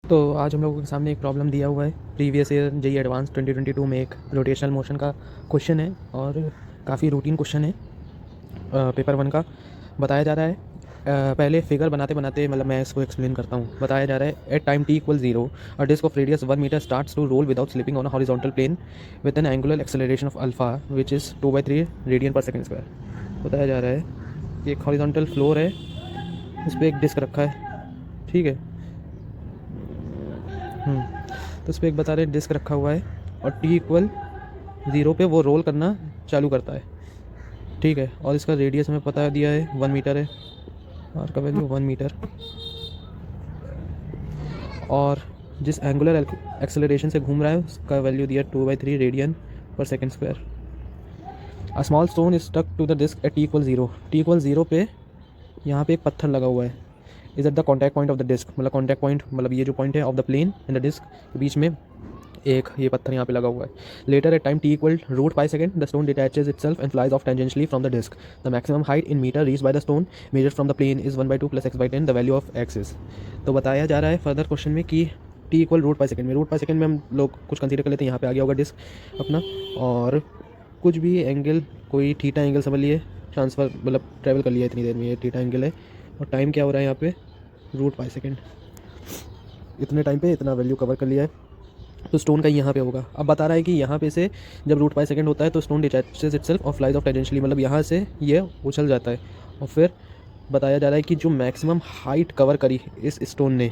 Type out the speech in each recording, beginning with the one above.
तो आज हम लोगों के सामने एक प्रॉब्लम दिया हुआ है। प्रीवियस ईयर जेई एडवांस 2022 में एक रोटेशनल मोशन का क्वेश्चन है और काफ़ी रूटीन क्वेश्चन है। पेपर वन का बताया जा रहा है। पहले फिगर बनाते बनाते मतलब मैं इसको एक्सप्लेन करता हूँ। बताया जा रहा है at time T equal 0 a disc of radius 1 metre starts to roll without slipping on a horizontal plane with an angular acceleration of alpha which is 2/3 radian per second square. बताया जा रहा है कि एक हॉरिजॉन्टल फ्लोर है, इस पर एक डिस्क रखा है, ठीक है। तो उस पर एक बता रहे डिस्क रखा हुआ है और टी इक्वल 0 पे वो रोल करना चालू करता है, ठीक है। और इसका रेडियस हमें पता दिया है 1 मीटर है, आर का वैल्यू 1 मीटर। और जिस एंगुलर एक्सेलरेशन से घूम रहा है उसका वैल्यू दिया 2/3 radian per second square. A small stone is stuck to the disc at T equal 0। T equal 0 पे यहाँ पे एक पत्थर लगा हुआ है। Is at the contact point of the disc, मतलब कॉन्टैक्ट पॉइंट मतलब ये जो पॉइंट है of the plane in the disc के बीच में एक ये पत्थर यहाँ पे लगा हुआ है। Later at time T equal root pi second the stone detaches itself and flies off tangentially from the disc. The maximum height in metre reach by the stone measured from the plane is 1/2 + x/10 the value of x is. तो बताया जा रहा है further question में कि T equal root pi second में, root pi second में हम लोग कुछ कंसीडर कर लेते हैं। यहाँ पे आ गया होगा डिस्क अपना, और कुछ भी एंगल, कोई थीटा एंगल समझ लिए, ट्रांसफ़र मतलब ट्रैवल कर लिया इतनी देर में, ये थीटा एंगल है। और टाइम क्या हो रहा है यहाँ पे रूट पाई सेकंड, इतने टाइम पे इतना वैल्यू कवर कर लिया है। तो स्टोन का यहाँ पे होगा। अब बता रहा है कि यहाँ पे से जब रूट पाई सेकंड होता है तो स्टोन डिटैचेस इटसेल्फ और फ्लाइज ऑफ टेंजेंशियली, मतलब यहाँ से ये उछल जाता है। और फिर बताया जा रहा है कि जो मैक्सिमम हाइट कवर करी इस स्टोन ने,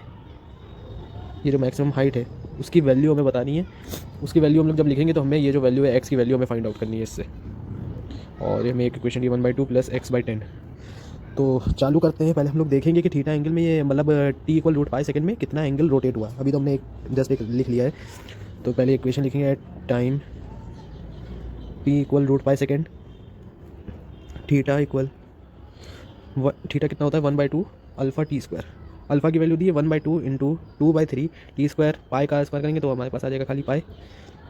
ये जो मैक्सिमम हाइट है उसकी वैल्यू हमें बतानी है। उसकी वैल्यू हम लोग जब लिखेंगे तो हमें ये जो वैल्यू है एक्स की वैल्यू हमें फाइंड आउट करनी है इससे। और ये हमें एक इक्वेशन दी 1/2 + x/10। तो चालू करते हैं। पहले हम लोग देखेंगे कि थीटा एंगल में ये मतलब T equal root pi second में कितना एंगल रोटेट हुआ। अभी तो हमने जस्ट एक लिख लिया है। तो पहले इक्वेशन लिखेंगे at time T equal root pi second, theta equal theta कितना होता है 1/2 अल्फ़ा टी स्क्वायर। अल्फ़ा की वैल्यू दी है 1/2 इंटू 2/3 टी स्क्वायर। पाई का स्क्वायर करेंगे तो हमारे पास आ जाएगा खाली पाई,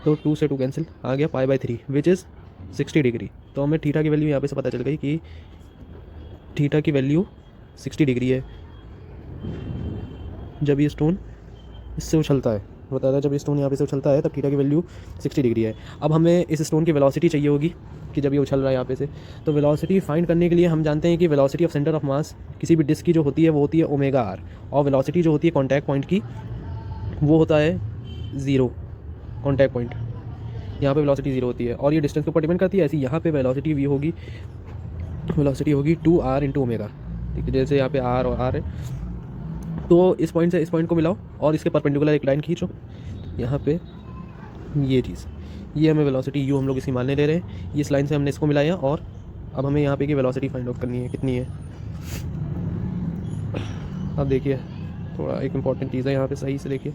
तो 2 से 2 कैंसिल, आ गया पाई/3 विच इज़ 60 डिग्री। तो हमें थीटा की वैल्यू यहाँ पे से पता चल गई कि थीटा की वैल्यू 60 डिग्री है जब ये स्टोन इससे उछलता है। बता रहा है जब ये स्टोन यहाँ पे से उछलता है तब थीटा की वैल्यू 60 डिग्री है। अब हमें इस स्टोन की वेलोसिटी चाहिए होगी कि जब ये उछल रहा है यहाँ पे से। तो वेलोसिटी फाइंड करने के लिए हम जानते हैं कि velocity of centre of mass किसी भी डिस्क की जो होती है वो होती है ओमेगा आर, और वेलोसिटी जो होती है कॉन्टैक्ट पॉइंट की वो होता है 0। कॉन्टैक्ट पॉइंट यहाँ पे वेलोसिटी 0 होती है और ये डिस्टेंस के ऊपर डिपेंड करती है। ऐसी यहाँ पे वेलोसिटी भी होगी, वेलोसिटी होगी 2r इंटू ओमेगा, ठीक है। जैसे यहाँ पे r और r है तो इस पॉइंट से इस पॉइंट को मिलाओ और इसके परपेंडिकुलर एक लाइन खींचो यहाँ पे, ये चीज़, ये हमें वेलोसिटी u हम लोग इसकी मानने दे रहे हैं। इस लाइन से हमने इसको मिलाया और अब हमें यहाँ पे की वेलोसिटी फाइंड आउट करनी है कितनी है। अब देखिए थोड़ा एक इंपॉर्टेंट चीज़ है यहाँ पे, सही से देखिए।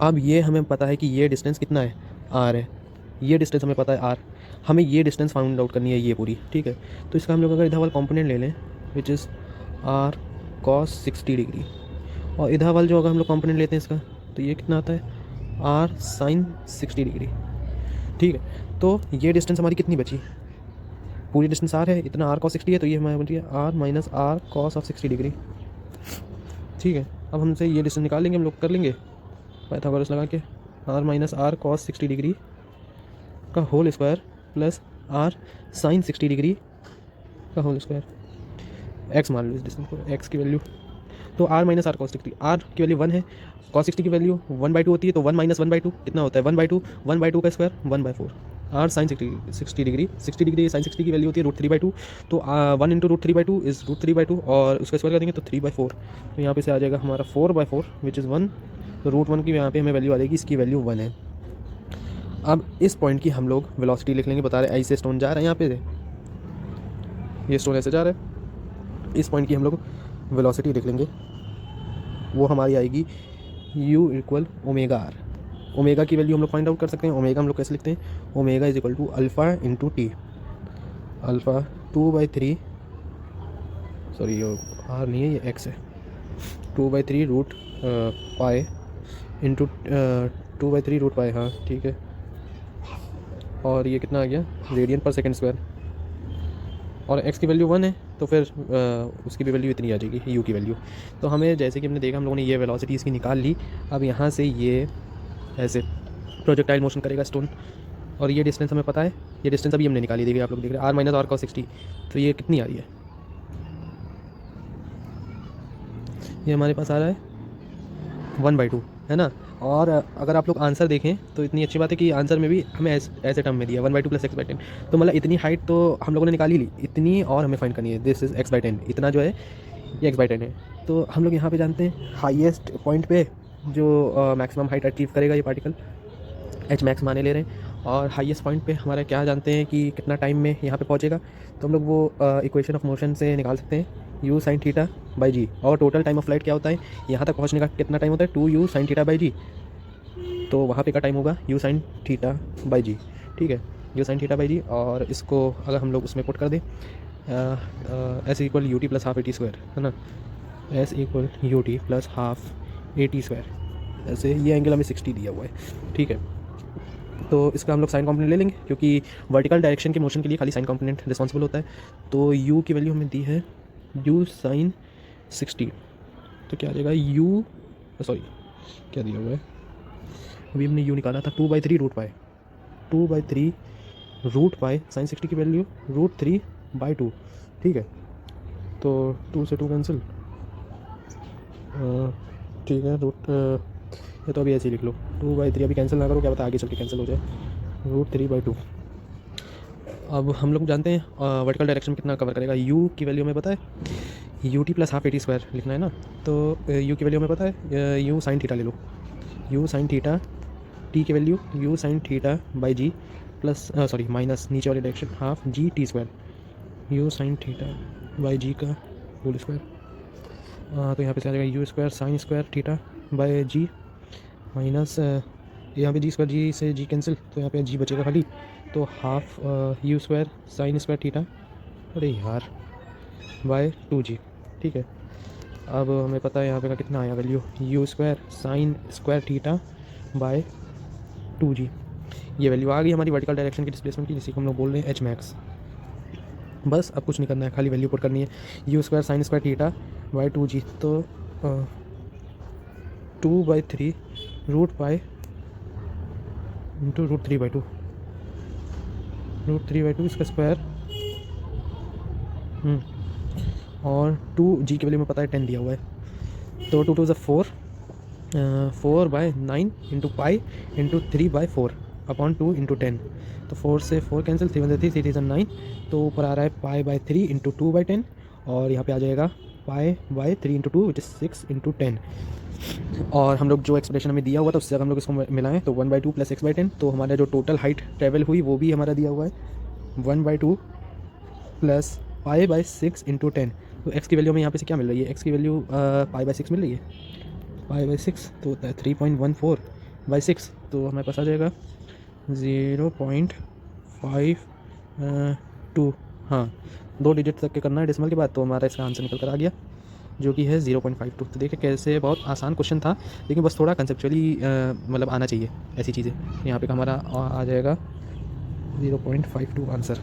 अब ये हमें पता है कि ये डिस्टेंस कितना है r है, ये डिस्टेंस हमें पता है r, हमें ये डिस्टेंस फाइंड आउट करनी है ये पूरी, ठीक है। तो इसका हम लोग अगर इधर वाला कॉम्पोनेंट ले लें which is r cos 60 degree, और इधर वाला जो अगर हम लोग कॉम्पोनेंट लेते हैं इसका तो ये कितना आता है r sin 60 डिग्री, ठीक है। तो ये डिस्टेंस हमारी कितनी बची, पूरी डिस्टेंस r है, इतना r cos 60 है, तो ये हमारी बनती है r - r cos of 60 degree, ठीक है। अब हमसे ये डिस्टेंस निकाल लेंगे, हम लोग कर लेंगे पाइथागोरस लगा के, r - r cos 60 डिग्री का whole square plus r sin 60 degree का होल स्क्वायर। x मान लो इस डिस्टेंस को, x की वैल्यू तो r - r cos 60, r की वैल्यू 1 है, cos 60 की वैल्यू 1/2 होती है, तो 1 - 1/2 कितना होता है 1/2, 1/2 का square 1/4। r sin 60 degree, 60 degree sin 60 की वैल्यू होती है √3/2, तो 1 × √3/2 इज़ √3/2 और उसका स्क्वायर कर देंगे तो 3/4। तो यहाँ पे से आ जाएगा हमारा 4/4 विच इज़ 1। तो √1 की यहाँ पे हमें वैल्यू आ जाएगी, इसकी वैल्यू 1 है। अब इस पॉइंट की हम लोग वेलोसिटी लिख लेंगे। बता रहे ऐसे स्टोन जा रहा है यहाँ पे से, ये स्टोन ऐसे जा रहा है, इस पॉइंट की हम लोग वेलोसिटी लिख लेंगे, वो हमारी आएगी u = ओमेगा आर। ओमेगा की वैल्यू हम लोग फाइंड आउट कर सकते हैं। ओमेगा हम लोग कैसे लिखते हैं, omega = alpha into t, alpha 2/3, sorry ये आर नहीं है ये x है, 2/3 root pi into 2/3 root pi, हाँ ठीक है। और ये कितना आ गया रेडियन पर सेकंड स्क्वायर, और x की वैल्यू 1 है तो फिर उसकी भी वैल्यू इतनी आ जाएगी u की वैल्यू। तो हमें जैसे कि हमने देखा हम लोगों ने ये वेलोसिटी इसकी निकाल ली। अब यहाँ से ये ऐसे प्रोजेक्टाइल मोशन करेगा स्टोन, और ये डिस्टेंस हमें पता है, ये डिस्टेंस अभी हमने निकाली, देखिए आप लोग देख रहे हैं r माइनस आर cos 60। तो ये कितनी आ रही है, ये हमारे पास आ रहा है 1/2 है ना। और अगर आप लोग आंसर देखें तो इतनी अच्छी बात है कि आंसर में भी हमें ऐसे टर्म में दिया 1/2 प्लस x/10। तो मतलब इतनी हाइट तो हम लोगों ने निकाली ली, इतनी और हमें फाइंड करनी है, दिस इज़ x/10, इतना जो है ये x/10 है। तो हम लोग यहाँ पे जानते हैं हाईएस्ट पॉइंट पे जो मैक्सिमम हाइट अचीव करेगा ये पार्टिकल, एच मैक्स माने ले रहे हैं। और हाईएस्ट पॉइंट पे हमारा क्या जानते हैं कि कितना टाइम में यहाँ पे पहुँचेगा, तो हम लोग वो इक्वेशन ऑफ मोशन से निकाल सकते हैं u sin थीटा बाई जी। और टोटल टाइम ऑफ फ्लाइट क्या होता है, यहाँ तक पहुँचने का कितना टाइम होता है, 2u sin थीटा बाई जी। तो वहाँ पे का टाइम होगा u sin थीटा बाई जी, ठीक है, u sin थीटा बाई जी। और इसको अगर हम लोग उसमें पुट कर दें S equal U T plus half AT square, है ना, S equal U T plus half AT square. ऐसे ये एंगल हमें 60 दिया हुआ है, ठीक है। तो इसका हम लोग साइन कॉम्पोनेंट ले लेंगे क्योंकि वर्टिकल डायरेक्शन के मोशन के लिए खाली साइन कॉम्पोनेंट रिस्पॉन्सिबल होता है। तो u की वैल्यू हमें दी है u sin 60, तो क्या आ जाएगा u, सॉरी क्या दिया हुआ है, अभी हमने u निकाला था 2/3 root pi, 2/3 root pi sine 60 की वैल्यू √3/2, ठीक है। तो 2 से 2 कैंसिल, ठीक है, ये तो अभी ऐसे ही लिख लो 2/3, अभी कैंसिल ना करो, क्या पता आगे चल के कैंसिल हो जाए, √3/2। अब हम लोग जानते हैं वर्टिकल डायरेक्शन कितना कवर करेगा, u की वैल्यू हमें पता है u t plus half AT square लिखना है ना। तो u की वैल्यू हमें पता है u sin थीटा ले लो, u sin थीटा, t की value u sin theta by g plus sorry minus नीचे वाली direction half g t square, u sin theta by g का होल स्क्वायर। तो यहाँ पे से आ जाएगा u square sine square theta by g minus यहाँ पे जी स्क्वायर, जी से जी कैंसिल, तो यहाँ पे जी बचेगा खाली, तो half u square sine square theta, अरे यार, बाय 2g, ठीक है। अब हमें पता है यहाँ पे का कितना आया value, u square sine square theta by 2g। ये वैल्यू आ गई हमारी वर्टिकल डायरेक्शन की डिस्प्लेसमेंट की, जिसी को हम लोग बोल रहे हैं h मैक्स। बस अब कुछ नहीं करना है, खाली वैल्यू पुट करनी है, u square sine square theta by 2g। तो 2/3 रूट पाई इंटू √3/2, √3/2 इसका स्क्वायर, और 2g की वैल्यू में पता है 10 दिया हुआ है, तो 2 2 4, 4/9 into pi into 3/4 upon 2 into 10। तो 4 से 4 कैंसिल, 3 1 3 3 9, तो ऊपर आ रहा है π/3 इंटू 2/10, और यहाँ पे आ जाएगा π/3 इंटू 2 विच इज़ 6 इंटू 10। और हम लोग जो एक्सप्रेशन हमें दिया हुआ था उससे अगर हम लोग इसको मिलाएं तो 1/2 प्लस x/10, तो हमारा जो टोटल हाइट ट्रेवल हुई वो भी हमारा दिया हुआ है 1/2 प्लस π/6 इंटू 10। तो x की वैल्यू हमें यहाँ पे से क्या मिल रही है, x की वैल्यू π/6 मिल रही है, π/6 तो होता है 3.14/6, तो हमारे पास आ जाएगा 0.52, हाँ 2 डिजिट तक के करना है डेसिमल के बाद, तो हमारा इसका आंसर निकल कर आ गया जो कि है 0.52। तो देखिए कैसे बहुत आसान क्वेश्चन था, लेकिन बस थोड़ा कंसेप्चुअली मतलब आना चाहिए ऐसी चीज़ें। यहाँ पे हमारा आ जाएगा 0.52 आंसर।